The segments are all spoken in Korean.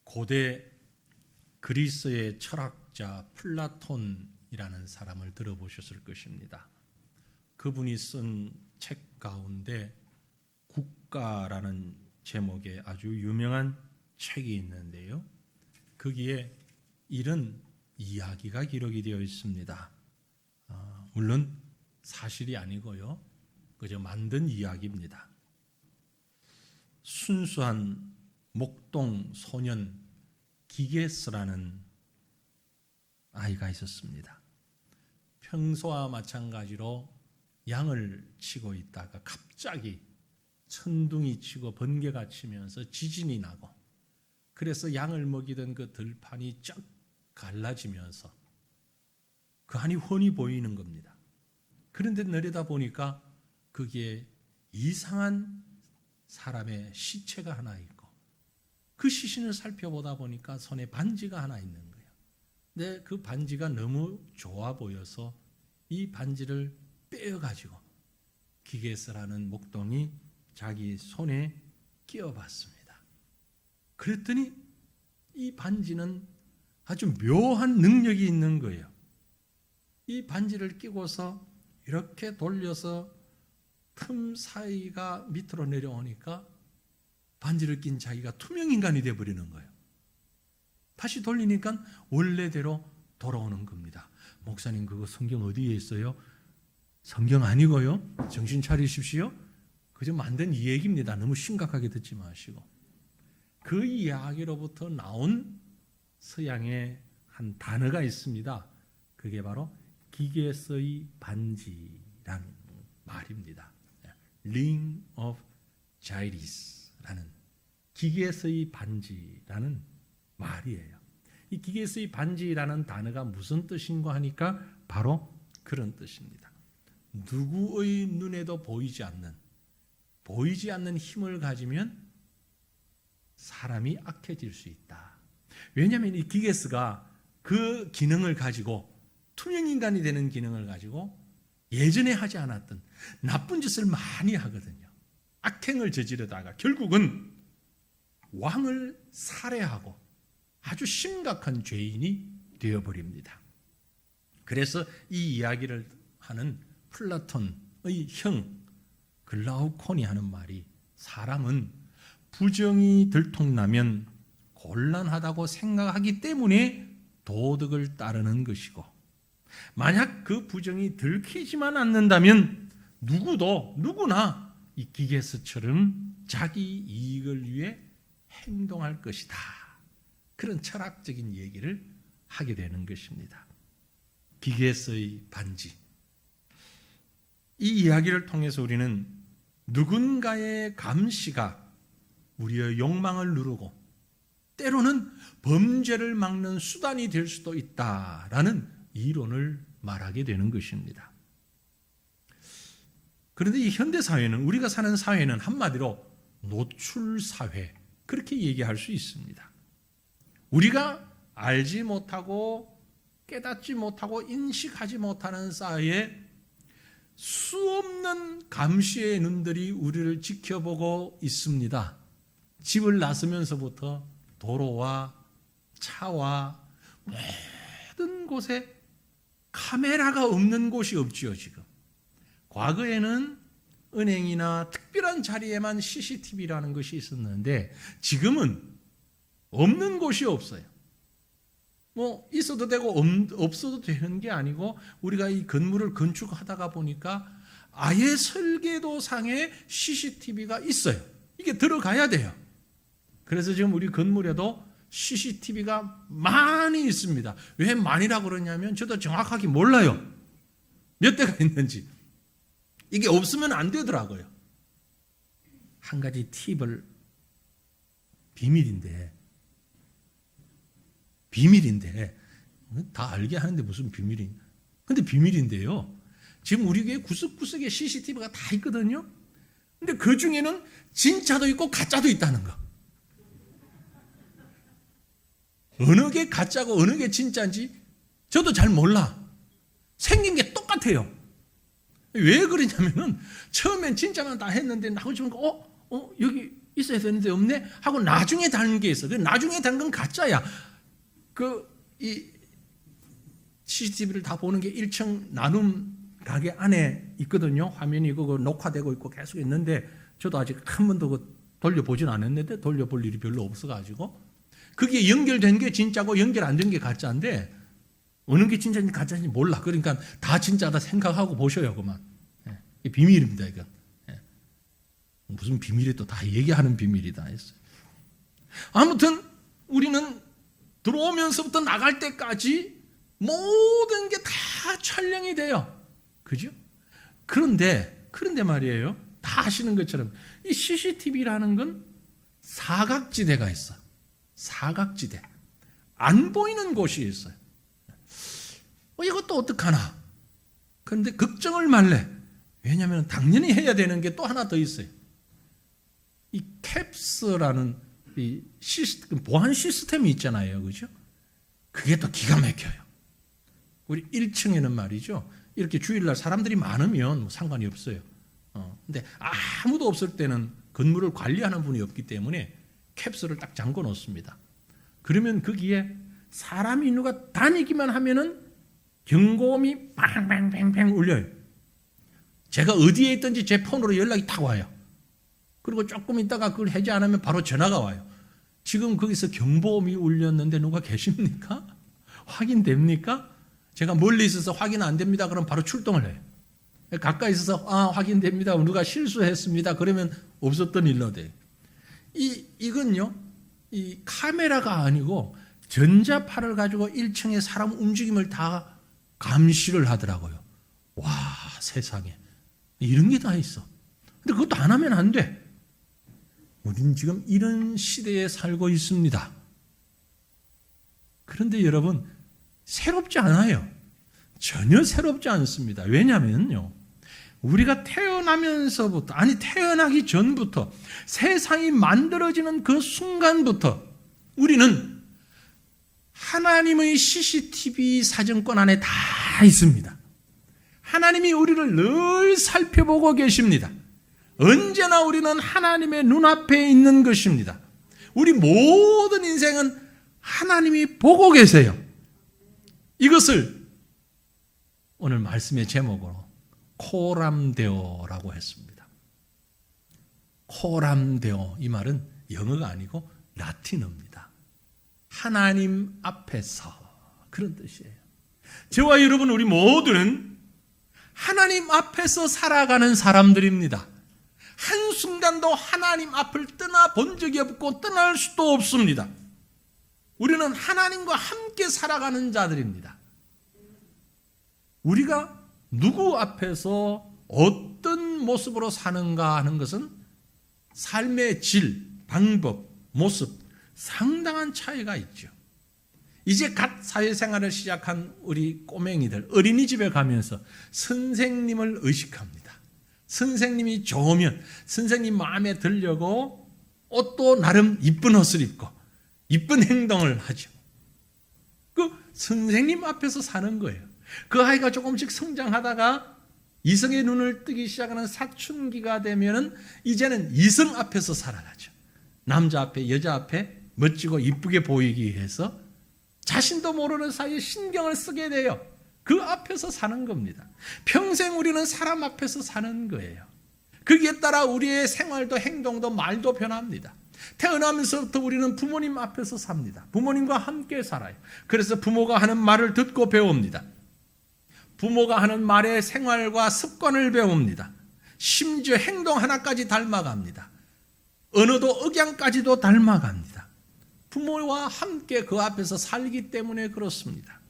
고대 그리스의 철학자 플라톤이라는 사람을 들어보셨을 것입니다. 그분이 쓴 책 가운데 국가라는 제목의 아주 유명한 책이 있는데요. 거기에 이런 이야기가 기록이 되어 있습니다. 물론 사실이 아니고요. 그저 만든 이야기입니다. 순수한 목동 소년 기게스라는 아이가 있었습니다. 평소와 마찬가지로 양을 치고 있다가 갑자기 천둥이 치고 번개가 치면서 지진이 나고, 그래서 양을 먹이던 그 들판이 쫙 갈라지면서 그 안이 훤히 보이는 겁니다. 그런데 내려다 보니까 거기에 이상한 사람의 시체가 하나 있고, 그 시신을 살펴보다 보니까 손에 반지가 하나 있는 거예요. 근데 그 반지가 너무 좋아 보여서 이 반지를 빼어가지고 기게스라는 목동이 자기 손에 끼워봤습니다. 그랬더니 이 반지는 아주 묘한 능력이 있는 거예요. 이 반지를 끼고서 이렇게 돌려서 틈 사이가 밑으로 내려오니까 반지를 낀 자기가 투명인간이 되어버리는 거예요. 다시 돌리니까 원래대로 돌아오는 겁니다. 목사님, 그거 성경 어디에 있어요? 성경 아니고요. 정신 차리십시오. 그저 만든 이 얘기입니다. 너무 심각하게 듣지 마시고. 그 이야기로부터 나온 서양의 한 단어가 있습니다. 그게 바로 기게스의 반지라는 말입니다. Ring of Gyros라는 기게스의 반지라는 말이에요. 이 기게스의 반지라는 단어가 무슨 뜻인가 하니까 바로 그런 뜻입니다. 누구의 눈에도 보이지 않는 힘을 가지면 사람이 악해질 수 있다. 왜냐하면 이 기게스가 그 기능을 가지고, 투명인간이 되는 기능을 가지고 예전에 하지 않았던 나쁜 짓을 많이 하거든요. 악행을 저지르다가 결국은 왕을 살해하고 아주 심각한 죄인이 되어버립니다. 그래서 이 이야기를 하는 플라톤의 형 글라우콘이 하는 말이, 사람은 부정이 들통나면 곤란하다고 생각하기 때문에 도덕을 따르는 것이고, 만약 그 부정이 들키지만 않는다면 누구나 이 기게스처럼 자기 이익을 위해 행동할 것이다. 그런 철학적인 얘기를 하게 되는 것입니다. 기게스의 반지. 이 이야기를 통해서 우리는 누군가의 감시가 우리의 욕망을 누르고 때로는 범죄를 막는 수단이 될 수도 있다라는 이론을 말하게 되는 것입니다. 그런데 이 현대사회는, 우리가 사는 사회는 한마디로 노출사회, 그렇게 얘기할 수 있습니다. 우리가 알지 못하고 깨닫지 못하고 인식하지 못하는 사이에 수없는 감시의 눈들이 우리를 지켜보고 있습니다. 집을 나서면서부터 도로와 차와 모든 곳에 카메라가 없는 곳이 없지요, 지금. 과거에는 은행이나 특별한 자리에만 CCTV라는 것이 있었는데 지금은 없는 곳이 없어요. 있어도 되고 없어도 되는 게 아니고, 우리가 이 건물을 건축하다가 보니까 아예 설계도상에 CCTV가 있어요. 이게 들어가야 돼요. 그래서 지금 우리 건물에도 CCTV가 많이 있습니다. 왜 많이라고 그러냐면 저도 정확하게 몰라요. 몇 대가 있는지. 이게 없으면 안 되더라고요. 한 가지 팁을, 비밀인데 다 알게 하는데 무슨 비밀이? 근데 비밀인데요. 지금 우리 교회 구석구석에 CCTV가 다 있거든요. 근데 그 중에는 진짜도 있고 가짜도 있다는 거. 어느 게 가짜고 어느 게 진짜인지 저도 잘 몰라. 생긴 게 똑같아요. 왜 그러냐면은 처음엔 진짜만 다 했는데 나중에 여기 있어야 되는데 없네 하고 나중에 단 게 있어. 그 나중에 단 건 가짜야. 이 CCTV를 다 보는 게 1층 나눔 가게 안에 있거든요. 화면이 그거 녹화되고 있고 계속 있는데 저도 아직 한 번도 돌려보진 않았는데 돌려볼 일이 별로 없어가지고 그게 연결된 게 진짜고 연결 안 된 게 가짜인데 어느 게 진짜인지 가짜인지 몰라. 그러니까 다 진짜다 생각하고 보셔요. 그만. 예. 비밀입니다. 이거. 예. 무슨 비밀이 또 다 얘기하는 비밀이다 했어요. 아무튼 우리는 들어오면서부터 나갈 때까지 모든 게 다 촬영이 돼요. 그죠? 그런데 말이에요. 다 아시는 것처럼 이 CCTV라는 건 사각지대가 있어. 사각지대. 안 보이는 곳이 있어요. 이것도 어떡하나. 그런데 걱정을 말래. 왜냐하면 당연히 해야 되는 게 또 하나 더 있어요. 이 캡스라는 이 보안 시스템이 있잖아요. 그죠? 그게 또 기가 막혀요. 우리 1층에는 말이죠. 이렇게 주일날 사람들이 많으면 뭐 상관이 없어요. 근데 아무도 없을 때는 건물을 관리하는 분이 없기 때문에 캡스를 딱 잠궈 놓습니다. 그러면 거기에 사람이 누가 다니기만 하면은 경고음이 팡팡팡팡 울려요. 제가 어디에 있든지 제 폰으로 연락이 딱 와요. 그리고 조금 있다가 그걸 해지 않으면 바로 전화가 와요. 지금 거기서 경보음이 울렸는데 누가 계십니까? 확인됩니까? 제가 멀리 있어서 확인 안 됩니다. 그럼 바로 출동을 해요. 가까이 있어서 확인됩니다. 누가 실수했습니다. 그러면 없었던 일로 돼요. 이건요. 이 카메라가 아니고 전자파를 가지고 1층에 사람 움직임을 다 감시를 하더라고요. 와, 세상에. 이런 게 다 있어. 근데 그것도 안 하면 안 돼. 우리는 지금 이런 시대에 살고 있습니다. 그런데 여러분, 새롭지 않아요. 전혀 새롭지 않습니다. 왜냐면요. 우리가 태어나면서부터, 태어나기 전부터 세상이 만들어지는 그 순간부터 우리는 하나님의 CCTV 사정권 안에 다 있습니다. 하나님이 우리를 늘 살펴보고 계십니다. 언제나 우리는 하나님의 눈앞에 있는 것입니다. 우리 모든 인생은 하나님이 보고 계세요. 이것을 오늘 말씀의 제목으로 코람데오라고 했습니다. 코람데오, 이 말은 영어가 아니고 라틴어입니다. 하나님 앞에서, 그런 뜻이에요. 저와 여러분, 우리 모두는 하나님 앞에서 살아가는 사람들입니다. 한순간도 하나님 앞을 떠나본 적이 없고 떠날 수도 없습니다. 우리는 하나님과 함께 살아가는 자들입니다. 우리가 누구 앞에서 어떤 모습으로 사는가 하는 것은 삶의 질, 방법, 모습 상당한 차이가 있죠. 이제 갓 사회생활을 시작한 우리 꼬맹이들 어린이집에 가면서 선생님을 의식합니다. 선생님이 좋으면 선생님 마음에 들려고 옷도 나름 이쁜 옷을 입고 이쁜 행동을 하죠. 그 선생님 앞에서 사는 거예요. 그 아이가 조금씩 성장하다가 이성의 눈을 뜨기 시작하는 사춘기가 되면은 이제는 이성 앞에서 살아가죠. 남자 앞에, 여자 앞에 멋지고 이쁘게 보이기 위해서 자신도 모르는 사이에 신경을 쓰게 돼요. 그 앞에서 사는 겁니다. 평생 우리는 사람 앞에서 사는 거예요. 거기에 따라 우리의 생활도 행동도 말도 변합니다. 태어나면서부터 우리는 부모님 앞에서 삽니다. 부모님과 함께 살아요. 그래서 부모가 하는 말을 듣고 배웁니다. 부모가 하는 말의 생활과 습관을 배웁니다. 심지어 행동 하나까지 닮아갑니다. 언어도 억양까지도 닮아갑니다. 부모와 함께 그 앞에서 살기 때문에 그렇습니다.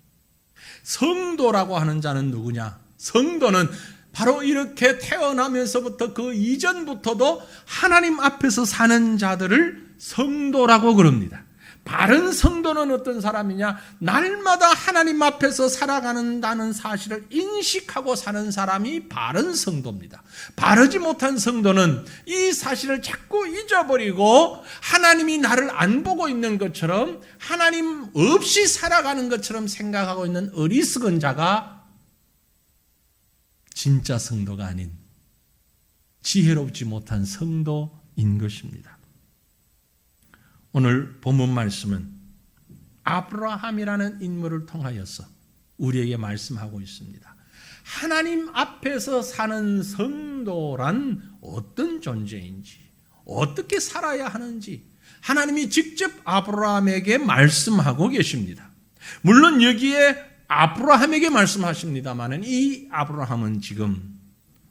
성도라고 하는 자는 누구냐? 성도는 바로 이렇게 태어나면서부터 그 이전부터도 하나님 앞에서 사는 자들을 성도라고 그럽니다. 바른 성도는 어떤 사람이냐? 날마다 하나님 앞에서 살아가는다는 사실을 인식하고 사는 사람이 바른 성도입니다. 바르지 못한 성도는 이 사실을 자꾸 잊어버리고 하나님이 나를 안 보고 있는 것처럼 하나님 없이 살아가는 것처럼 생각하고 있는 어리석은 자가 진짜 성도가 아닌 지혜롭지 못한 성도인 것입니다. 오늘 본문 말씀은 아브라함이라는 인물을 통하여서 우리에게 말씀하고 있습니다. 하나님 앞에서 사는 성도란 어떤 존재인지, 어떻게 살아야 하는지 하나님이 직접 아브라함에게 말씀하고 계십니다. 물론 여기에 아브라함에게 말씀하십니다만 이 아브라함은 지금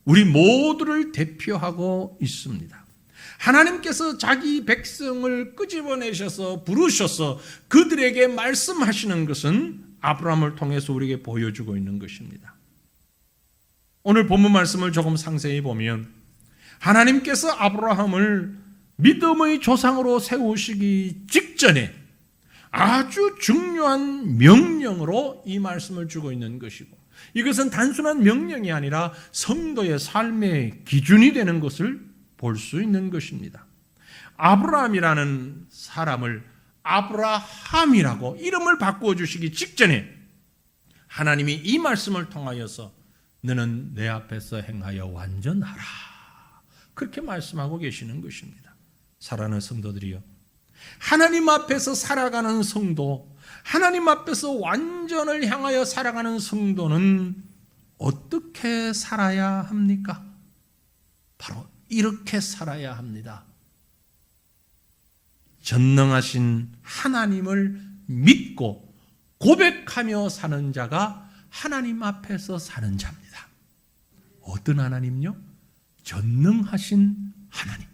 우리 모두를 대표하고 있습니다. 하나님께서 자기 백성을 끄집어내셔서 부르셔서 그들에게 말씀하시는 것은 아브라함을 통해서 우리에게 보여주고 있는 것입니다. 오늘 본문 말씀을 조금 상세히 보면 하나님께서 아브라함을 믿음의 조상으로 세우시기 직전에 아주 중요한 명령으로 이 말씀을 주고 있는 것이고, 이것은 단순한 명령이 아니라 성도의 삶의 기준이 되는 것을 볼 수 있는 것입니다. 아브라함이라는 사람을 아브라함이라고 이름을 바꾸어 주시기 직전에 하나님이 이 말씀을 통하여서 너는 내 앞에서 행하여 완전하라, 그렇게 말씀하고 계시는 것입니다. 사랑하는 성도들이요, 하나님 앞에서 살아가는 성도, 하나님 앞에서 완전을 향하여 살아가는 성도는 어떻게 살아야 합니까? 바로 이렇게 살아야 합니다. 전능하신 하나님을 믿고 고백하며 사는 자가 하나님 앞에서 사는 자입니다. 어떤 하나님요? 전능하신 하나님.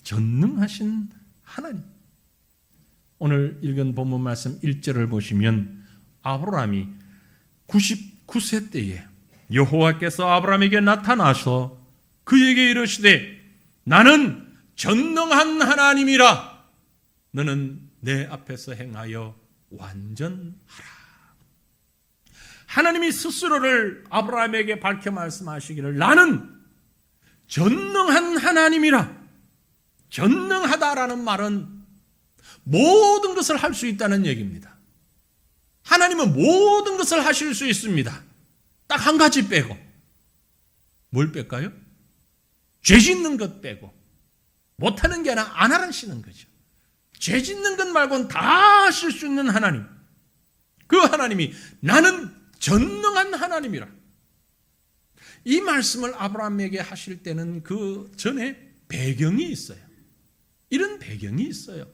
전능하신 하나님. 오늘 읽은 본문 말씀 1절을 보시면 아브라함이 99세 때에 여호와께서 아브라함에게 나타나서 그에게 이르시되 나는 전능한 하나님이라, 너는 내 앞에서 행하여 완전하라. 하나님이 스스로를 아브라함에게 밝혀 말씀하시기를 나는 전능한 하나님이라. 전능하다라는 말은 모든 것을 할 수 있다는 얘기입니다. 하나님은 모든 것을 하실 수 있습니다. 딱 한 가지 빼고. 뭘 뺄까요? 죄 짓는 것 빼고. 못하는 게 아니라 안 하시는 거죠. 죄 짓는 것 말고는 다 하실 수 있는 하나님. 그 하나님이 나는 전능한 하나님이라. 이 말씀을 아브라함에게 하실 때는 그 전에 배경이 있어요. 이런 배경이 있어요.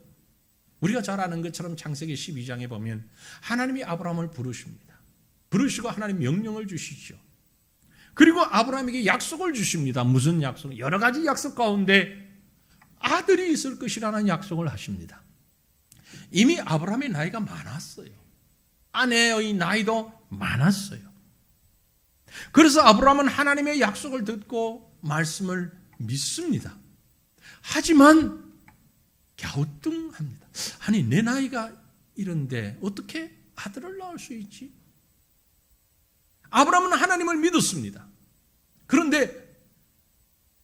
우리가 잘 아는 것처럼 창세기 12장에 보면 하나님이 아브라함을 부르십니다. 부르시고 하나님 명령을 주시죠. 그리고 아브라함에게 약속을 주십니다. 무슨 약속? 여러 가지 약속 가운데 아들이 있을 것이라는 약속을 하십니다. 이미 아브라함의 나이가 많았어요. 아내의 나이도 많았어요. 그래서 아브라함은 하나님의 약속을 듣고 말씀을 믿습니다. 하지만 갸우뚱합니다. 아니, 내 나이가 이런데 어떻게 아들을 낳을 수 있지? 아브라함은 하나님을 믿었습니다. 그런데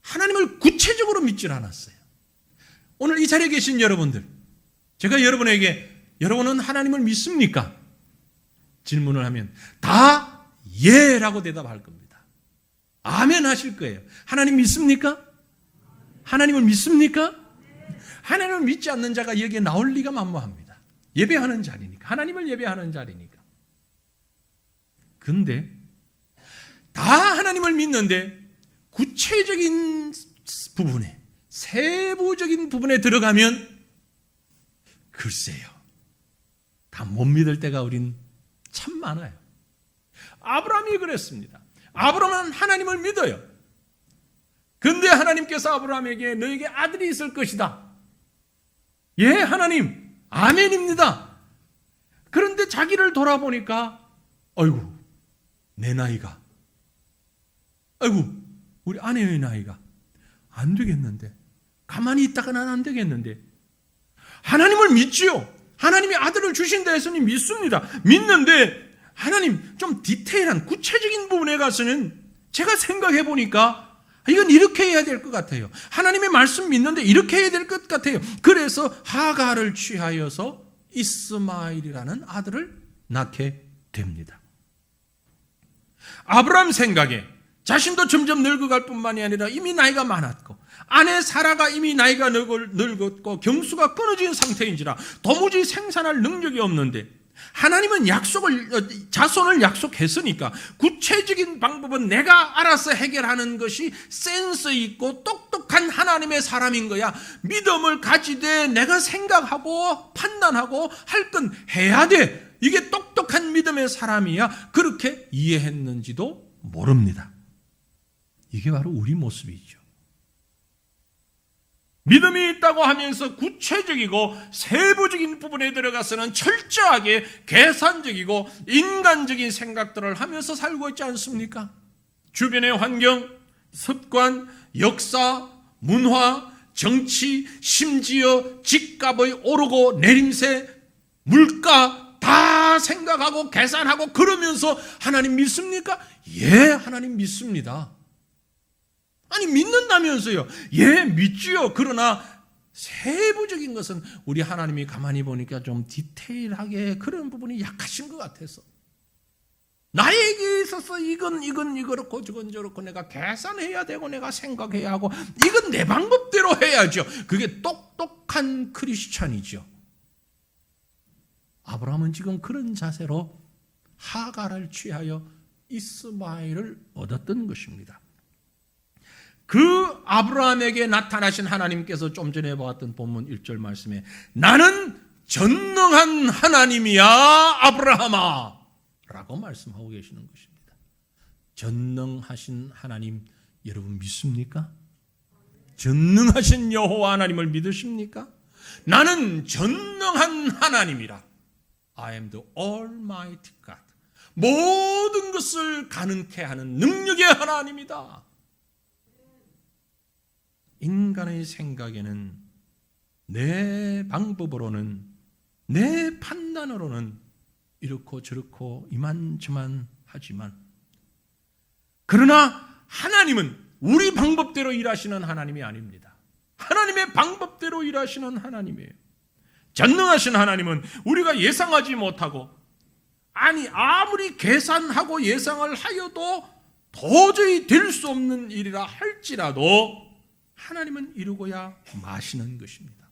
하나님을 구체적으로 믿질 않았어요. 오늘 이 자리에 계신 여러분들, 제가 여러분에게 여러분은 하나님을 믿습니까? 질문을 하면 다 예라고 대답할 겁니다. 아멘 하실 거예요. 하나님 믿습니까? 하나님을 믿습니까? 하나님을 믿지 않는 자가 여기에 나올 리가 만무합니다. 예배하는 자리니까. 하나님을 예배하는 자리니까. 근데 다 하나님을 믿는데 구체적인 부분에, 세부적인 부분에 들어가면 글쎄요, 다 못 믿을 때가 우린 참 많아요. 아브라함이 그랬습니다. 아브라함은 하나님을 믿어요. 근데 하나님께서 아브라함에게 너에게 아들이 있을 것이다. 예, 하나님, 아멘입니다. 그런데 자기를 돌아보니까 아이고, 내 나이가, 아이고, 우리 아내의 나이가 안 되겠는데, 가만히 있다가는 안 되겠는데, 하나님을 믿지요. 하나님이 아들을 주신다 했으니 믿습니다. 믿는데 하나님 좀 디테일한 구체적인 부분에 가서는 제가 생각해 보니까 이건 이렇게 해야 될 것 같아요. 하나님의 말씀 믿는데 이렇게 해야 될 것 같아요. 그래서 하가를 취하여서 이스마엘이라는 아들을 낳게 됩니다. 아브라함 생각에 자신도 점점 늙어갈 뿐만이 아니라 이미 나이가 많았고 아내 사라가 이미 나이가 늙었고 경수가 끊어진 상태인지라 도무지 생산할 능력이 없는데 하나님은 자손을 약속했으니까 구체적인 방법은 내가 알아서 해결하는 것이 센스 있고 똑똑한 하나님의 사람인 거야. 믿음을 가지되 내가 생각하고 판단하고 할 건 해야 돼. 이게 똑똑한 믿음의 사람이야. 그렇게 이해했는지도 모릅니다. 이게 바로 우리 모습이죠. 믿음이 있다고 하면서 구체적이고 세부적인 부분에 들어가서는 철저하게 계산적이고 인간적인 생각들을 하면서 살고 있지 않습니까? 주변의 환경, 습관, 역사, 문화, 정치, 심지어 집값의 오르고 내림세, 물가 다 생각하고 계산하고 그러면서 하나님 믿습니까? 예, 하나님 믿습니다. 아니 믿는다면서요. 예, 믿지요. 그러나 세부적인 것은 우리 하나님이 가만히 보니까 좀 디테일하게 그런 부분이 약하신 것 같아서 나에게 있어서 이건 이렇고 저건 저렇고 내가 계산해야 되고 내가 생각해야 하고 이건 내 방법대로 해야죠. 그게 똑똑한 크리스찬이죠. 아브라함은 지금 그런 자세로 하갈을 취하여 이스마엘을 얻었던 것입니다. 그 아브라함에게 나타나신 하나님께서 좀 전에 보았던 본문 1절 말씀에 나는 전능한 하나님이야 아브라함아 라고 말씀하고 계시는 것입니다. 전능하신 하나님 여러분 믿습니까? 전능하신 여호와 하나님을 믿으십니까? 나는 전능한 하나님이라. I am the Almighty God. 모든 것을 가능케 하는 능력의 하나님이다. 인간의 생각에는 내 방법으로는 내 판단으로는 이렇고 저렇고 이만저만 하지만 그러나 하나님은 우리 방법대로 일하시는 하나님이 아닙니다. 하나님의 방법대로 일하시는 하나님이에요. 전능하신 하나님은 우리가 예상하지 못하고 아무리 계산하고 예상을 하여도 도저히 될 수 없는 일이라 할지라도 하나님은 이루고야 마시는 것입니다.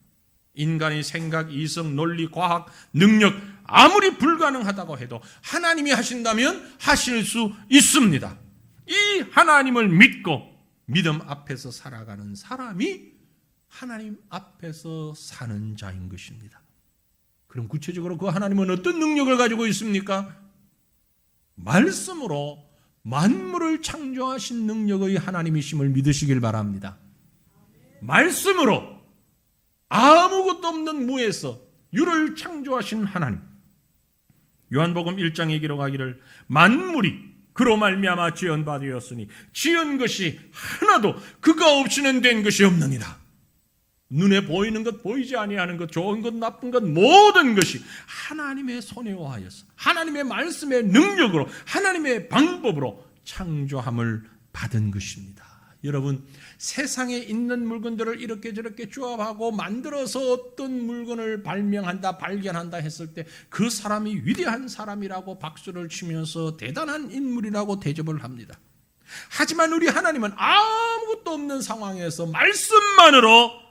인간의 생각, 이성, 논리, 과학, 능력 아무리 불가능하다고 해도 하나님이 하신다면 하실 수 있습니다. 이 하나님을 믿고 믿음 앞에서 살아가는 사람이 하나님 앞에서 사는 자인 것입니다. 그럼 구체적으로 그 하나님은 어떤 능력을 가지고 있습니까? 말씀으로 만물을 창조하신 능력의 하나님이심을 믿으시길 바랍니다. 말씀으로 아무것도 없는 무에서 유를 창조하신 하나님. 요한복음 1장에 기록하기를 만물이 그로 말미암아 지은 바 되었으니 지은 것이 하나도 그가 없이는 된 것이 없느니라. 눈에 보이는 것 보이지 아니하는 것 좋은 것 나쁜 것 모든 것이 하나님의 손에 의하여서 하나님의 말씀의 능력으로 하나님의 방법으로 창조함을 받은 것입니다. 여러분 세상에 있는 물건들을 이렇게 저렇게 조합하고 만들어서 어떤 물건을 발견한다 했을 때 그 사람이 위대한 사람이라고 박수를 치면서 대단한 인물이라고 대접을 합니다. 하지만 우리 하나님은 아무것도 없는 상황에서 말씀만으로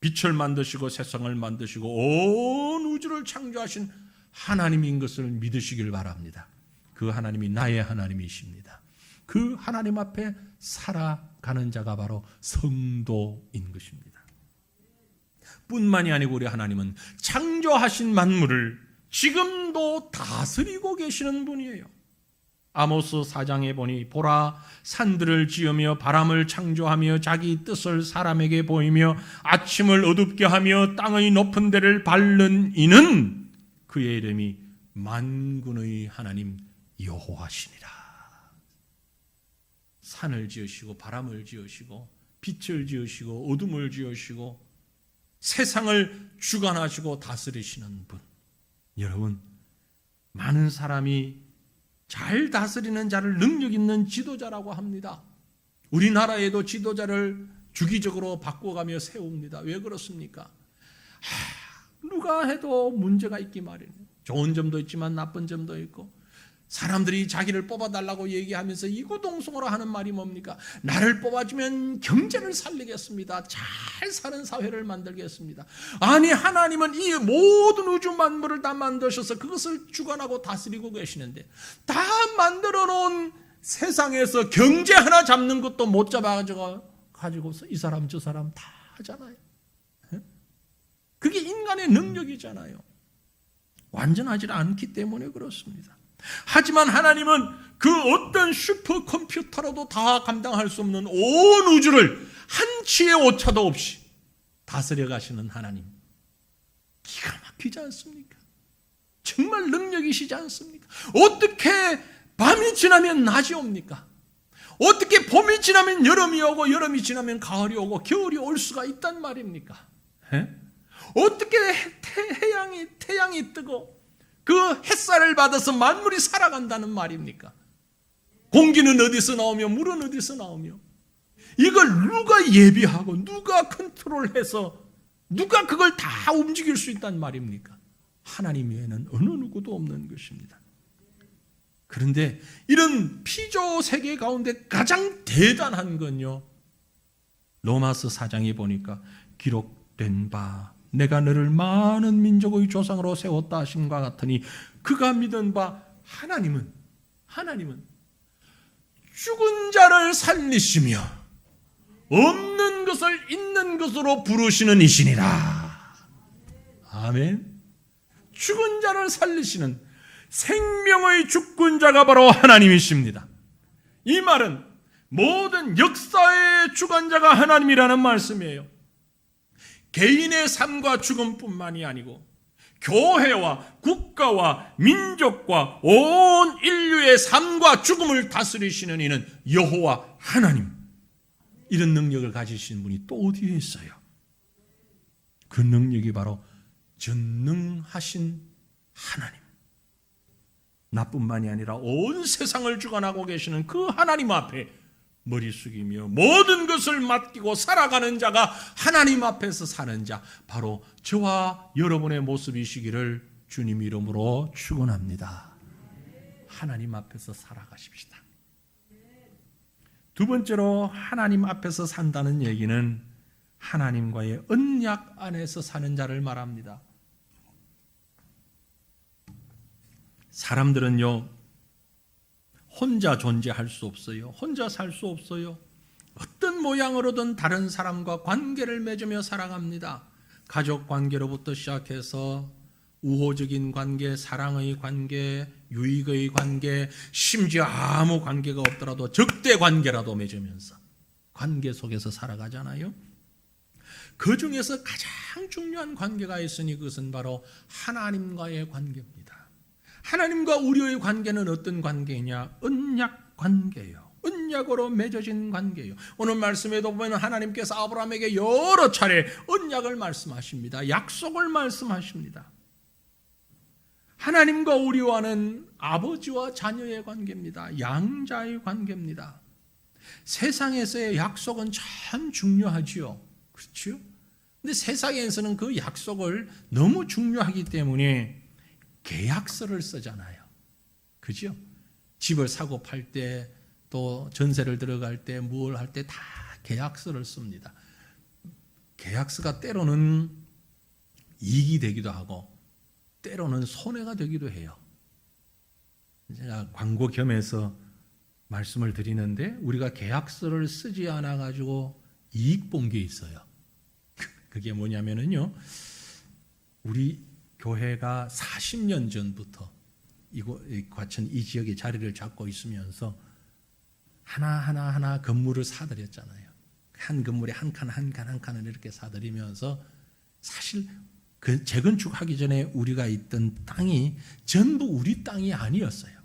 빛을 만드시고 세상을 만드시고 온 우주를 창조하신 하나님인 것을 믿으시길 바랍니다. 그 하나님이 나의 하나님이십니다. 그 하나님 앞에 살아가는 자가 바로 성도인 것입니다. 뿐만이 아니고 우리 하나님은 창조하신 만물을 지금도 다스리고 계시는 분이에요. 아모스 4장에 보니 보라 산들을 지으며 바람을 창조하며 자기 뜻을 사람에게 보이며 아침을 어둡게 하며 땅의 높은 데를 밟는 이는 그의 이름이 만군의 하나님 여호와시니라. 산을 지으시고 바람을 지으시고 빛을 지으시고 어둠을 지으시고 세상을 주관하시고 다스리시는 분. 여러분 많은 사람이 잘 다스리는 자를 능력 있는 지도자라고 합니다. 우리나라에도 지도자를 주기적으로 바꿔가며 세웁니다. 왜 그렇습니까? 누가 해도 문제가 있기 마련이에요. 좋은 점도 있지만 나쁜 점도 있고 사람들이 자기를 뽑아달라고 얘기하면서 이구동성으로 하는 말이 뭡니까? 나를 뽑아주면 경제를 살리겠습니다. 잘 사는 사회를 만들겠습니다. 아니, 하나님은 이 모든 우주 만물을 다 만드셔서 그것을 주관하고 다스리고 계시는데 다 만들어 놓은 세상에서 경제 하나 잡는 것도 못 잡아가지고서 이 사람 저 사람 다 하잖아요. 그게 인간의 능력이잖아요. 완전하지 않기 때문에 그렇습니다. 하지만 하나님은 그 어떤 슈퍼컴퓨터로도 다 감당할 수 없는 온 우주를 한치의 오차도 없이 다스려 가시는 하나님. 기가 막히지 않습니까? 정말 능력이시지 않습니까? 어떻게 밤이 지나면 낮이 옵니까? 어떻게 봄이 지나면 여름이 오고 여름이 지나면 가을이 오고 겨울이 올 수가 있단 말입니까? 어떻게 태양이 뜨고 그 햇살을 받아서 만물이 살아간다는 말입니까? 공기는 어디서 나오며 물은 어디서 나오며 이걸 누가 예비하고 누가 컨트롤해서 누가 그걸 다 움직일 수 있단 말입니까? 하나님 외에는 어느 누구도 없는 것입니다. 그런데 이런 피조 세계 가운데 가장 대단한 건요, 로마서 4장에 보니까 기록된 바 내가 너를 많은 민족의 조상으로 세웠다 하신과 같으니 그가 믿은 바 하나님은 죽은 자를 살리시며 없는 것을 있는 것으로 부르시는 이시니라. 아멘. 죽은 자를 살리시는 생명의 주권자가 바로 하나님이십니다. 이 말은 모든 역사의 주관자가 하나님이라는 말씀이에요. 개인의 삶과 죽음뿐만이 아니고 교회와 국가와 민족과 온 인류의 삶과 죽음을 다스리시는 이는 여호와 하나님. 이런 능력을 가지신 분이 또 어디에 있어요? 그 능력이 바로 전능하신 하나님. 나뿐만이 아니라 온 세상을 주관하고 계시는 그 하나님 앞에 머리 숙이며 모든 것을 맡기고 살아가는 자가 하나님 앞에서 사는 자, 바로 저와 여러분의 모습이시기를 주님 이름으로 축원합니다. 하나님 앞에서 살아가십시다. 두 번째로 하나님 앞에서 산다는 얘기는 하나님과의 언약 안에서 사는 자를 말합니다. 사람들은요, 혼자 존재할 수 없어요. 혼자 살 수 없어요. 어떤 모양으로든 다른 사람과 관계를 맺으며 살아갑니다. 가족 관계로부터 시작해서 우호적인 관계, 사랑의 관계, 유익의 관계, 심지어 아무 관계가 없더라도 적대 관계라도 맺으면서 관계 속에서 살아가잖아요. 그 중에서 가장 중요한 관계가 있으니 그것은 바로 하나님과의 관계입니다. 하나님과 우리의 관계는 어떤 관계냐? 언약 관계예요. 언약으로 맺어진 관계예요. 오늘 말씀에도 보면 하나님께서 아브라함에게 여러 차례 언약을 말씀하십니다. 약속을 말씀하십니다. 하나님과 우리와는 아버지와 자녀의 관계입니다. 양자의 관계입니다. 세상에서의 약속은 참 중요하지요. 그렇죠? 근데 세상에서는 그 약속을 너무 중요하기 때문에 계약서를 쓰잖아요. 그죠? 집을 사고 팔 때, 또 전세를 들어갈 때, 뭘 할 때 다 계약서를 씁니다. 계약서가 때로는 이익이 되기도 하고 때로는 손해가 되기도 해요. 제가 광고 겸해서 말씀을 드리는데 우리가 계약서를 쓰지 않아 가지고 이익 본 게 있어요. 그게 뭐냐면은요, 우리 교회가 40년 전부터 과천 이 지역에 자리를 잡고 있으면서 하나 건물을 사들였잖아요. 한 건물에 한 칸을 이렇게 사들이면서 사실 그 재건축하기 전에 우리가 있던 땅이 전부 우리 땅이 아니었어요.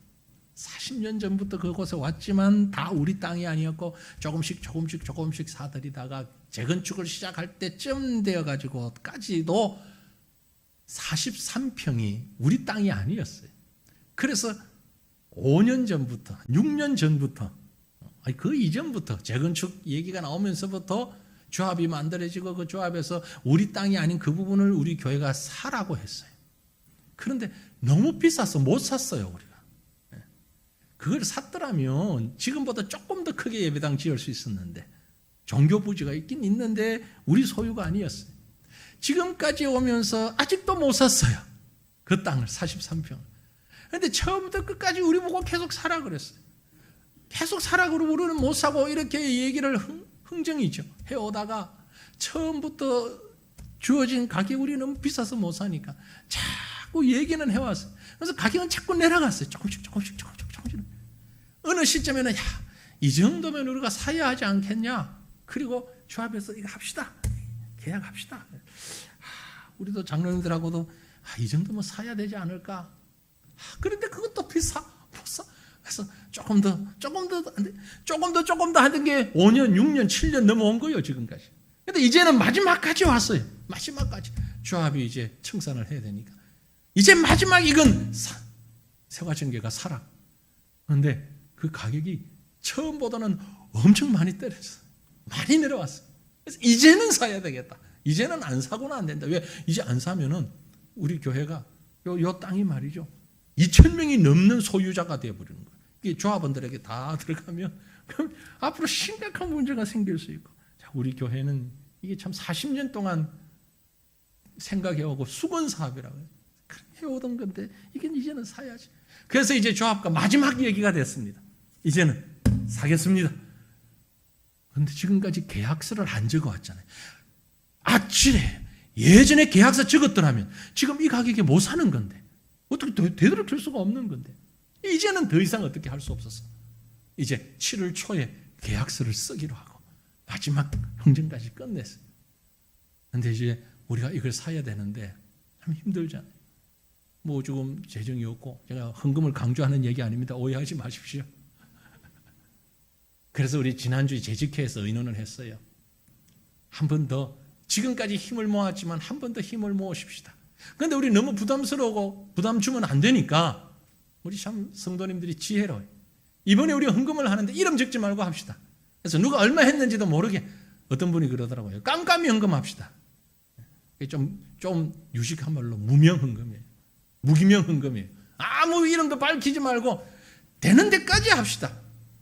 40년 전부터 그곳에 왔지만 다 우리 땅이 아니었고 조금씩 사들이다가 재건축을 시작할 때쯤 되어가지고까지도 43평이 우리 땅이 아니었어요. 그래서 5년 전부터, 6년 전부터, 그 이전부터 재건축 얘기가 나오면서부터 조합이 만들어지고 그 조합에서 우리 땅이 아닌 그 부분을 우리 교회가 사라고 했어요. 그런데 너무 비싸서 못 샀어요, 우리가. 그걸 샀더라면 지금보다 조금 더 크게 예배당 지을 수 있었는데 종교 부지가 있긴 있는데 우리 소유가 아니었어요. 지금까지 오면서 아직도 못 샀어요. 그 땅을 43평. 그런데 처음부터 끝까지 우리 보고 계속 사라 그랬어요. 계속 사라 그러고 우리는 못 사고 이렇게 얘기를 흥정이죠. 해오다가 처음부터 주어진 가격 우리는 너무 비싸서 못 사니까 자꾸 얘기는 해왔어요. 그래서 가격은 자꾸 내려갔어요. 조금씩. 어느 시점에는 이 정도면 우리가 사야 하지 않겠냐. 그리고 조합해서 이거 합시다. 계약합시다. 우리도 장로님들하고도 이 정도면 사야 되지 않을까. 그런데 그것도 비싸. 못 사. 그래서 조금 더 하던 게 5년, 6년, 7년 넘어온 거예요, 지금까지. 근데 이제는 마지막까지 왔어요. 마지막까지. 조합이 이제 청산을 해야 되니까. 이제 마지막 이건 세화전개가 사라. 그런데 그 가격이 처음보다는 엄청 많이 떨어졌어요. 많이 내려왔어요. 그래서 이제는 사야 되겠다. 이제는 안 사고는 안 된다. 왜? 이제 안 사면은 우리 교회가 요 땅이 말이죠. 2,000명이 넘는 소유자가 되어버리는 거예요. 이게 조합원들에게 다 들어가면 그럼 앞으로 심각한 문제가 생길 수 있고. 자, 우리 교회는 이게 참 40년 동안 생각해오고 수건 사업이라고 해오던 건데 이건 이제는 사야지. 그래서 이제 조합과 마지막 얘기가 됐습니다. 이제는 사겠습니다. 그런데 지금까지 계약서를 안 적어왔잖아요. 아찔해. 예전에 계약서 적었더라면 지금 이 가격에 못 사는 건데 어떻게 되돌이킬 수가 없는 건데 이제는 더 이상 어떻게 할 수 없었어. 이제 7월 초에 계약서를 쓰기로 하고 마지막 흥정까지 끝냈어요. 그런데 이제 우리가 이걸 사야 되는데 참 힘들잖아요. 뭐 조금 재정이 없고 제가 헌금을 강조하는 얘기 아닙니다. 오해하지 마십시오. 그래서 우리 지난주에 재직회에서 의논을 했어요. 한 번 더 지금까지 힘을 모았지만 한 번 더 힘을 모으십시다. 그런데 우리 너무 부담스러우고 부담 주면 안 되니까 우리 참 성도님들이 지혜로워요. 이번에 우리 헌금을 하는데 이름 적지 말고 합시다. 그래서 누가 얼마 했는지도 모르게 어떤 분이 그러더라고요. 깜깜이 헌금합시다. 좀 유식한 말로 무명 헌금이에요. 무기명 헌금이에요. 아무 이름도 밝히지 말고 되는 데까지 합시다.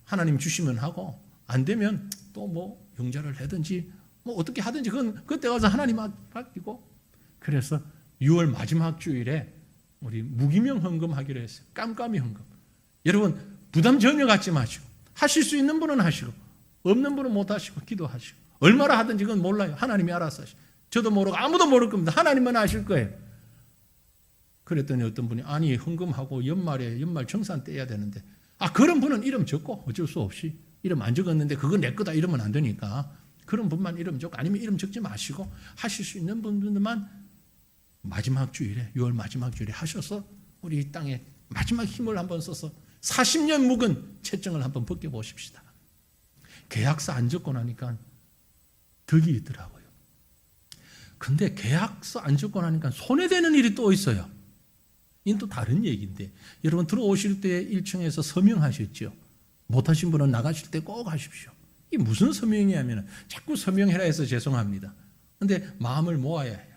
하나님 주시면 하고 안 되면 또 뭐 용자를 하든지 뭐 어떻게 하든지 그건 그때 가서 하나님 맡기고. 그래서 6월 마지막 주일에 우리 무기명 헌금 하기로 했어요. 깜깜이 헌금. 여러분 부담 전혀 갖지 마시고 하실 수 있는 분은 하시고 없는 분은 못 하시고 기도하시고 얼마나 하든지 그건 몰라요. 하나님이 알아서 하시고 저도 모르고 아무도 모를 겁니다. 하나님만 아실 거예요. 그랬더니 어떤 분이 아니 헌금하고 연말에 연말 정산 떼야 되는데 그런 분은 이름 적고 어쩔 수 없이 이름 안 적었는데 그거 내 거다 이러면 안 되니까 그런 분만 이름 적고 아니면 이름 적지 마시고 하실 수 있는 분들만 마지막 주일에 6월 마지막 주일에 하셔서 우리 이 땅에 마지막 힘을 한번 써서 40년 묵은 채증을 한번 벗겨보십시다. 계약서 안 적고 나니까 덕이 있더라고요. 근데 계약서 안 적고 나니까 손해되는 일이 또 있어요. 이건 또 다른 얘기인데 여러분 들어오실 때 1층에서 서명하셨죠. 못하신 분은 나가실 때 꼭 하십시오. 이게 무슨 서명이냐면 자꾸 서명해라 해서 죄송합니다. 그런데 마음을 모아야 해요.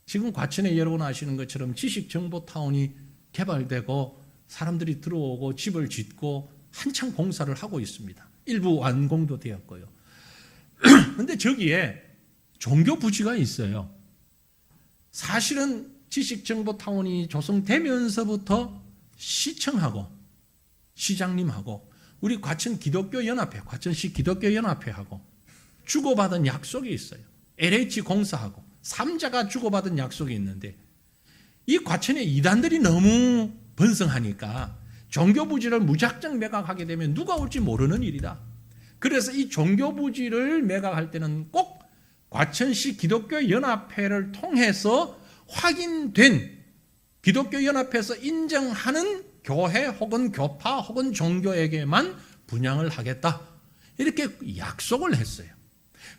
지금 과천에 여러분 아시는 것처럼 지식정보타운이 개발되고 사람들이 들어오고 집을 짓고 한창 공사를 하고 있습니다. 일부 완공도 되었고요. 그런데 저기에 종교 부지가 있어요. 사실은 지식정보타운이 조성되면서부터 시청하고 시장님하고 우리 과천 기독교연합회, 과천시 기독교연합회하고 주고받은 약속이 있어요. LH 공사하고 3자가 주고받은 약속이 있는데 이 과천의 이단들이 너무 번성하니까 종교부지를 무작정 매각하게 되면 누가 올지 모르는 일이다. 그래서 이 종교부지를 매각할 때는 꼭 과천시 기독교연합회를 통해서 확인된 기독교연합회에서 인정하는 교회 혹은 교파 혹은 종교에게만 분양을 하겠다. 이렇게 약속을 했어요.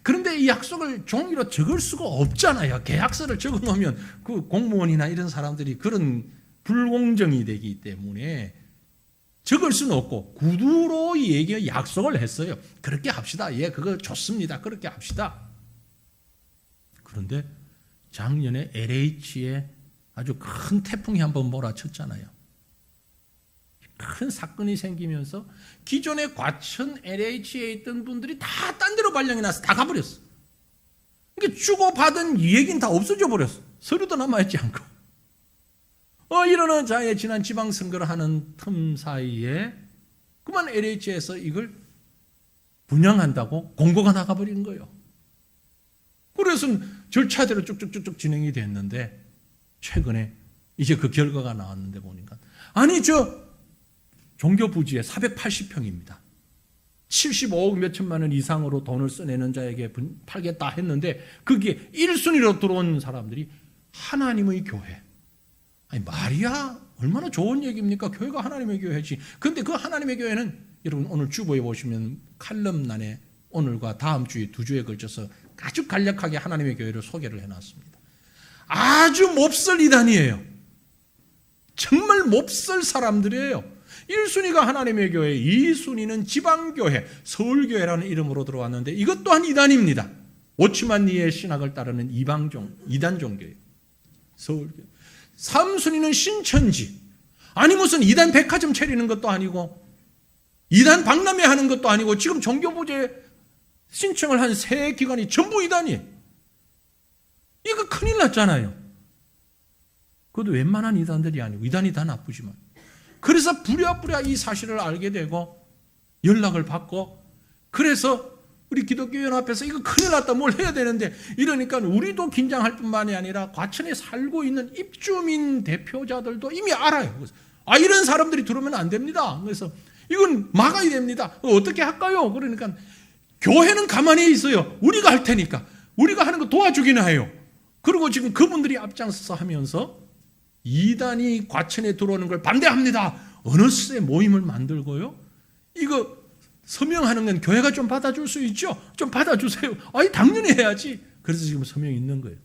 그런데 이 약속을 종이로 적을 수가 없잖아요. 계약서를 적어놓으면 그 공무원이나 이런 사람들이 그런 불공정이 되기 때문에 적을 수는 없고 구두로 약속을 했어요. 그렇게 합시다. 예, 그거 좋습니다. 그렇게 합시다. 그런데 작년에 LH에 아주 큰 태풍이 한번 몰아쳤잖아요. 큰 사건이 생기면서 기존에 과천 LH에 있던 분들이 다 딴 데로 발령이 나서 다 가버렸어. 그러니까 주고받은 이익은 다 없어져 버렸어. 서류도 남아있지 않고. 이러는 자의 지난 지방선거를 하는 틈 사이에 그만 LH에서 이걸 분양한다고 공고가 나가버린 거예요. 그래서 절차대로 쭉쭉쭉쭉 진행이 됐는데 최근에 이제 그 결과가 나왔는데 보니까 아니 종교 부지에 480평입니다. 75억 몇천만 원 이상으로 돈을 써내는 자에게 팔겠다 했는데 거기에 1순위로 들어온 사람들이 하나님의 교회. 아니 말이야 얼마나 좋은 얘기입니까? 교회가 하나님의 교회지. 그런데 그 하나님의 교회는 여러분 오늘 주보에 보시면 칼럼란에 오늘과 다음 주에 2주에 걸쳐서 아주 간략하게 하나님의 교회를 소개를 해놨습니다. 아주 몹쓸 이단이에요. 정말 몹쓸 사람들이에요. 1순위가 하나님의 교회, 2순위는 지방교회, 서울교회라는 이름으로 들어왔는데 이것 또한 이단입니다. 오치만니의 신학을 따르는 이단 종교예요. 서울교회. 3순위는 신천지. 아니 무슨 이단 백화점 차리는 것도 아니고 이단 박람회 하는 것도 아니고 지금 종교부재 신청을 한 세 기관이 전부 이단이에요. 이거 큰일 났잖아요. 그것도 웬만한 이단들이 아니고 이단이 다 나쁘지만. 그래서 부랴부랴 이 사실을 알게 되고 연락을 받고 그래서 우리 기독교연합에서 이거 큰일 났다 뭘 해야 되는데 이러니까 우리도 긴장할 뿐만이 아니라 과천에 살고 있는 입주민 대표자들도 이미 알아요. 그래서 이런 사람들이 들어오면 안 됩니다. 그래서 이건 막아야 됩니다. 어떻게 할까요? 그러니까 교회는 가만히 있어요. 우리가 할 테니까. 우리가 하는 거 도와주기는 해요. 그리고 지금 그분들이 앞장서서 하면서 이단이 과천에 들어오는 걸 반대합니다. 어느새 모임을 만들고요. 이거 서명하는 건 교회가 좀 받아줄 수 있죠? 좀 받아주세요. 당연히 해야지. 그래서 지금 서명이 있는 거예요.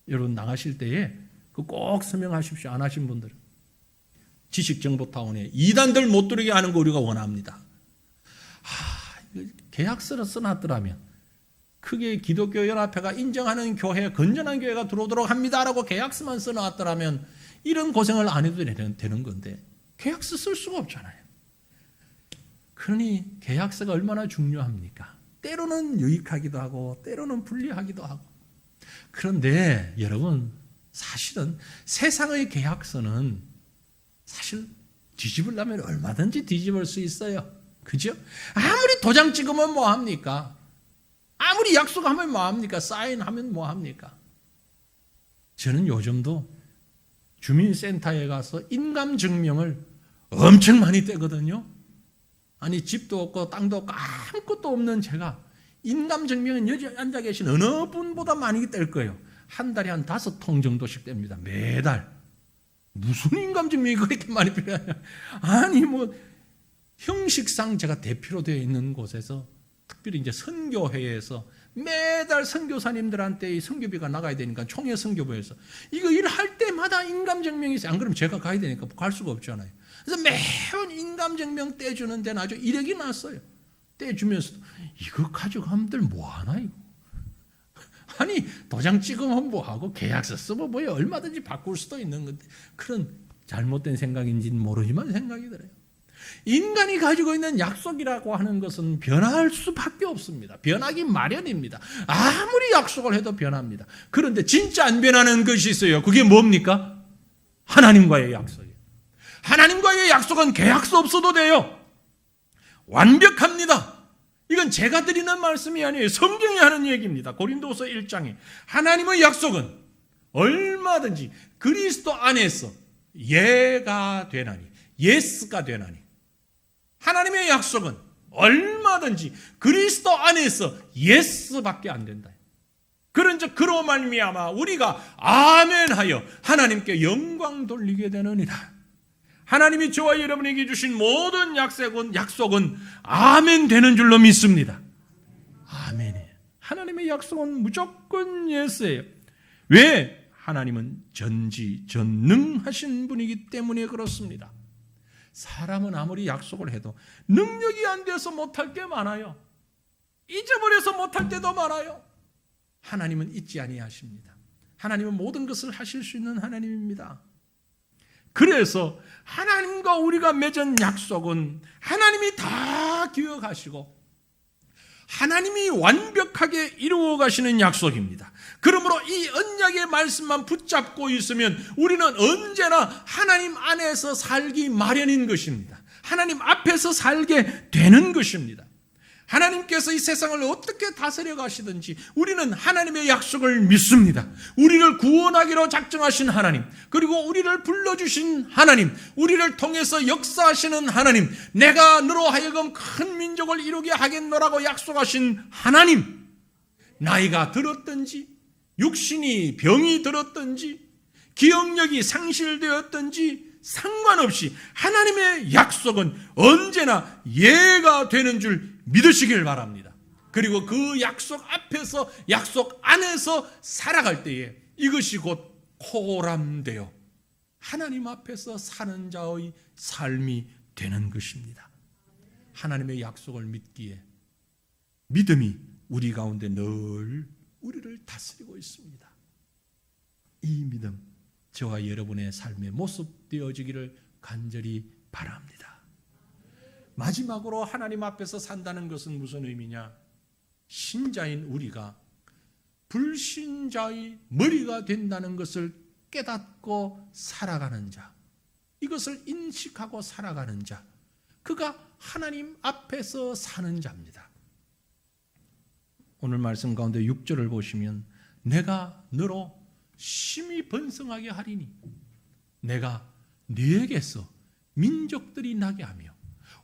여러분 나가실 때에 꼭 서명하십시오. 안 하신 분들은. 지식정보타운에 이단들 못 들어오게 하는 거 우리가 원합니다. 계약서를 써놨더라면 크게 기독교연합회가 인정하는 교회, 건전한 교회가 들어오도록 합니다라고 계약서만 써놨더라면 이런 고생을 안 해도 되는 건데 계약서 쓸 수가 없잖아요. 그러니 계약서가 얼마나 중요합니까? 때로는 유익하기도 하고 때로는 불리하기도 하고. 그런데 여러분 사실은 세상의 계약서는 사실 뒤집으려면 얼마든지 뒤집을 수 있어요. 그죠? 아무리 도장 찍으면 뭐합니까? 아무리 약속하면 뭐합니까? 사인하면 뭐합니까? 저는 요즘도 주민센터에 가서 인감증명을 엄청 많이 떼거든요. 아니 집도 없고 땅도 없고 아무것도 없는 제가 인감증명은 여기 앉아 계신 어느 분보다 많이 뗄 거예요. 한 달에 한 5통 정도씩 뗍니다. 매달. 무슨 인감증명이 그렇게 많이 필요하냐. 아니 형식상 제가 대표로 되어 있는 곳에서 특별히 이제 선교회에서 매달 선교사님들한테 이 선교비가 나가야 되니까 총회 선교부에서 이거 일할 때마다 인감증명이 있어요. 안 그러면 제가 가야 되니까 갈 수가 없잖아요. 그래서 매번 인감증명 떼주는 데는 아주 이력이 났어요. 떼주면서도 이거 가져가면들 뭐하나 이거. 아니 도장 찍으면 뭐하고 계약서 쓰면 뭐야 얼마든지 바꿀 수도 있는 건데 그런 잘못된 생각인지는 모르지만 생각이 들어요. 인간이 가지고 있는 약속이라고 하는 것은 변할 수밖에 없습니다. 변하기 마련입니다. 아무리 약속을 해도 변합니다. 그런데 진짜 안 변하는 것이 있어요. 그게 뭡니까? 하나님과의 약속이에요. 하나님과의 약속은 계약서 없어도 돼요. 완벽합니다. 이건 제가 드리는 말씀이 아니에요. 성경이 하는 얘기입니다. 고린도서 1장에 하나님의 약속은 얼마든지 그리스도 안에서 예가 되나니 예스가 되나니 하나님의 약속은 얼마든지 그리스도 안에서 예스밖에 안 된다. 그런즉 그로 말미암아 우리가 아멘하여 하나님께 영광 돌리게 되느니라. 하나님이 저와 여러분에게 주신 모든 약속은 아멘 되는 줄로 믿습니다. 아멘이에요. 하나님의 약속은 무조건 예스예요. 왜? 하나님은 전지전능하신 분이기 때문에 그렇습니다. 사람은 아무리 약속을 해도 능력이 안 돼서 못할 게 많아요. 잊어버려서 못할 때도 많아요. 하나님은 잊지 아니하십니다. 하나님은 모든 것을 하실 수 있는 하나님입니다. 그래서 하나님과 우리가 맺은 약속은 하나님이 다 기억하시고 하나님이 완벽하게 이루어 가시는 약속입니다. 그러므로 이 언약의 말씀만 붙잡고 있으면 우리는 언제나 하나님 안에서 살기 마련인 것입니다. 하나님 앞에서 살게 되는 것입니다. 하나님께서 이 세상을 어떻게 다스려 가시든지 우리는 하나님의 약속을 믿습니다. 우리를 구원하기로 작정하신 하나님, 그리고 우리를 불러주신 하나님, 우리를 통해서 역사하시는 하나님, 내가 너로 하여금 큰 민족을 이루게 하겠노라고 약속하신 하나님, 나이가 들었든지 육신이 병이 들었든지 기억력이 상실되었든지 상관없이 하나님의 약속은 언제나 예가 되는 줄 믿으시길 바랍니다. 그리고 그 약속 앞에서, 약속 안에서 살아갈 때에 이것이 곧 코람되어 하나님 앞에서 사는 자의 삶이 되는 것입니다. 하나님의 약속을 믿기에 믿음이 우리 가운데 늘 우리를 다스리고 있습니다. 이 믿음, 저와 여러분의 삶의 모습 되어지기를 간절히 바랍니다. 마지막으로 하나님 앞에서 산다는 것은 무슨 의미냐? 신자인 우리가 불신자의 머리가 된다는 것을 깨닫고 살아가는 자, 이것을 인식하고 살아가는 자, 그가 하나님 앞에서 사는 자입니다. 오늘 말씀 가운데 6절을 보시면 내가 너로 심히 번성하게 하리니 내가 네에게서 민족들이 나게 하며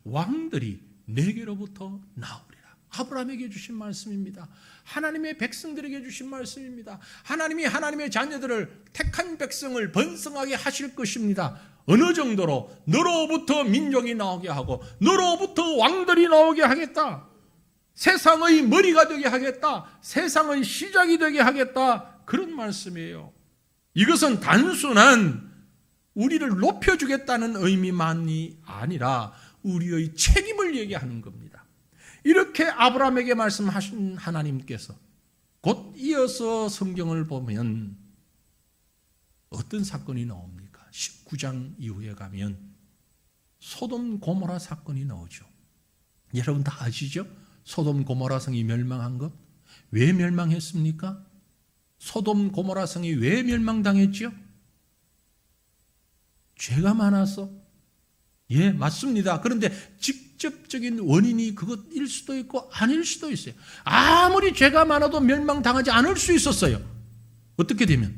왕들이 네게로부터 나오리라. 아브라함에게 주신 말씀입니다. 하나님의 백성들에게 주신 말씀입니다. 하나님이 하나님의 자녀들을, 택한 백성을 번성하게 하실 것입니다. 어느 정도로? 너로부터 민족이 나오게 하고 너로부터 왕들이 나오게 하겠다. 세상의 머리가 되게 하겠다. 세상의 시작이 되게 하겠다. 그런 말씀이에요. 이것은 단순한 우리를 높여주겠다는 의미만이 아니라 우리의 책임을 얘기하는 겁니다. 이렇게 아브라함에게 말씀하신 하나님께서 곧 이어서 성경을 보면 어떤 사건이 나옵니까? 19장 이후에 가면 소돔 고모라 사건이 나오죠. 여러분 다 아시죠? 소돔 고모라 성이 멸망한 것. 왜 멸망했습니까? 소돔 고모라 성이 왜 멸망당했죠? 죄가 많아서. 예, 맞습니다. 그런데 직접적인 원인이 그것일 수도 있고 아닐 수도 있어요. 아무리 죄가 많아도 멸망당하지 않을 수 있었어요. 어떻게 되면?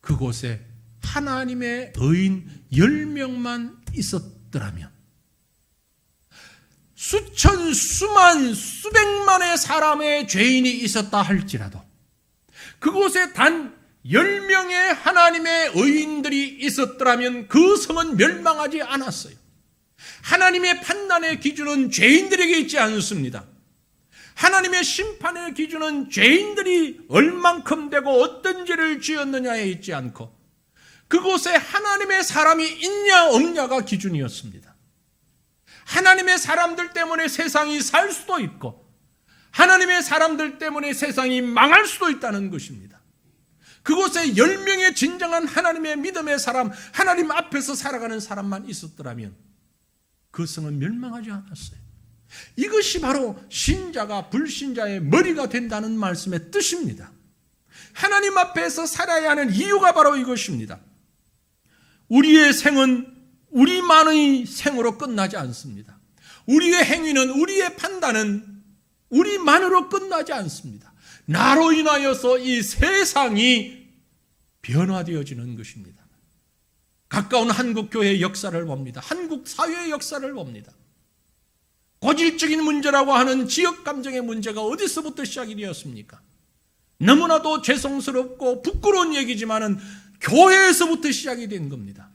그곳에 하나님의 의인 10명만 있었더라면, 수천, 수만, 수백만의 사람의 죄인이 있었다 할지라도 그곳에 단 10명의 하나님의 의인들이 있었더라면 그 성은 멸망하지 않았어요. 하나님의 판단의 기준은 죄인들에게 있지 않습니다. 하나님의 심판의 기준은 죄인들이 얼만큼 되고 어떤 죄를 지었느냐에 있지 않고 그곳에 하나님의 사람이 있냐 없냐가 기준이었습니다. 하나님의 사람들 때문에 세상이 살 수도 있고 하나님의 사람들 때문에 세상이 망할 수도 있다는 것입니다. 그곳에 10명의 진정한 하나님의 믿음의 사람, 하나님 앞에서 살아가는 사람만 있었더라면 그 성은 멸망하지 않았어요. 이것이 바로 신자가 불신자의 머리가 된다는 말씀의 뜻입니다. 하나님 앞에서 살아야 하는 이유가 바로 이것입니다. 우리의 생은 우리만의 생으로 끝나지 않습니다. 우리의 행위는, 우리의 판단은 우리만으로 끝나지 않습니다. 나로 인하여서 이 세상이 변화되어지는 것입니다. 가까운 한국 교회의 역사를 봅니다. 한국 사회의 역사를 봅니다. 고질적인 문제라고 하는 지역 감정의 문제가 어디서부터 시작이 되었습니까? 너무나도 죄송스럽고 부끄러운 얘기지만은 교회에서부터 시작이 된 겁니다.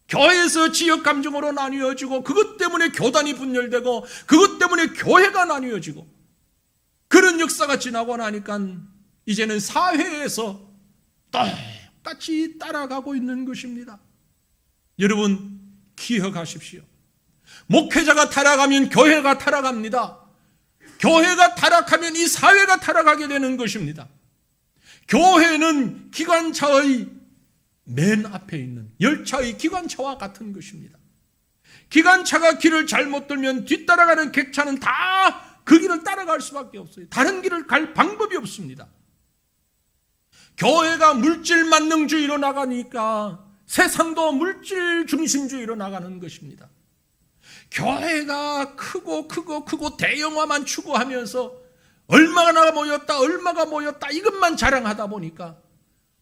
교회에서 지역 감정으로 나뉘어지고 그것 때문에 교단이 분열되고 그것 때문에 교회가 나뉘어지고 그런 역사가 지나고 나니까 이제는 사회에서 똑같이 따라가고 있는 것입니다. 여러분 기억하십시오. 목회자가 타락하면 교회가 타락합니다. 교회가 타락하면 이 사회가 타락하게 되는 것입니다. 교회는 기관차의 맨 앞에 있는 열차의 기관차와 같은 것입니다. 기관차가 길을 잘못 들면 뒤따라가는 객차는 다 그 길을 따라갈 수밖에 없어요. 다른 길을 갈 방법이 없습니다. 교회가 물질 만능주의로 나가니까 세상도 물질 중심주의로 나가는 것입니다. 교회가 크고 대형화만 추구하면서 얼마가 모였다 이것만 자랑하다 보니까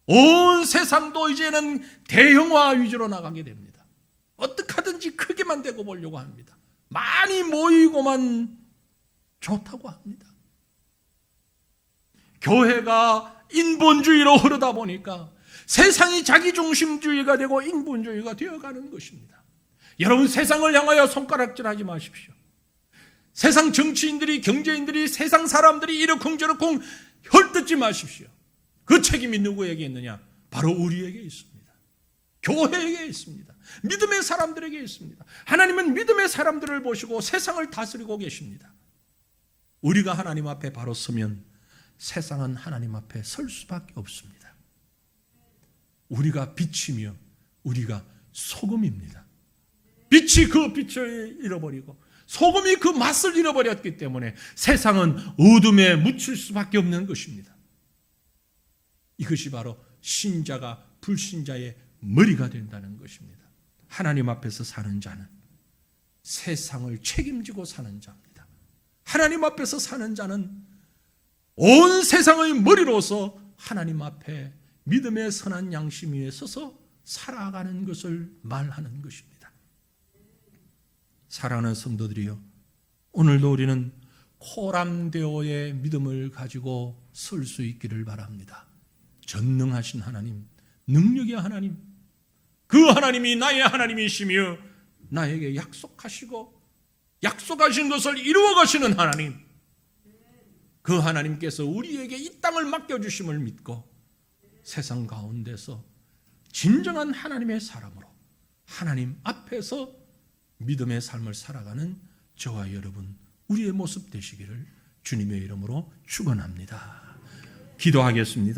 온 세상도 이제는 대형화 위주로 나가게 됩니다. 어떻게 하든지 크게만 되고 보려고 합니다. 많이 모이고만 좋다고 합니다. 교회가 인본주의로 흐르다 보니까 세상이 자기중심주의가 되고 인본주의가 되어가는 것입니다. 여러분, 세상을 향하여 손가락질하지 마십시오. 세상 정치인들이, 경제인들이, 세상 사람들이 이러쿵저러쿵 헐뜯지 마십시오. 그 책임이 누구에게 있느냐? 바로 우리에게 있습니다. 교회에게 있습니다. 믿음의 사람들에게 있습니다. 하나님은 믿음의 사람들을 보시고 세상을 다스리고 계십니다. 우리가 하나님 앞에 바로 서면 세상은 하나님 앞에 설 수밖에 없습니다. 우리가 빛이며 우리가 소금입니다. 빛이 그 빛을 잃어버리고 소금이 그 맛을 잃어버렸기 때문에 세상은 어둠에 묻힐 수밖에 없는 것입니다. 이것이 바로 신자가 불신자의 머리가 된다는 것입니다. 하나님 앞에서 사는 자는 세상을 책임지고 사는 자입니다. 하나님 앞에서 사는 자는 온 세상의 머리로서 하나님 앞에 믿음의 선한 양심 위에 서서 살아가는 것을 말하는 것입니다. 사랑하는 성도들이여, 오늘도 우리는 코람데오의 믿음을 가지고 설 수 있기를 바랍니다. 전능하신 하나님, 능력의 하나님, 그 하나님이 나의 하나님이시며 나에게 약속하시고 약속하신 것을 이루어 가시는 하나님, 그 하나님께서 우리에게 이 땅을 맡겨주심을 믿고 세상 가운데서 진정한 하나님의 사람으로 하나님 앞에서 믿음의 삶을 살아가는 저와 여러분, 우리의 모습 되시기를 주님의 이름으로 축원합니다. 기도하겠습니다.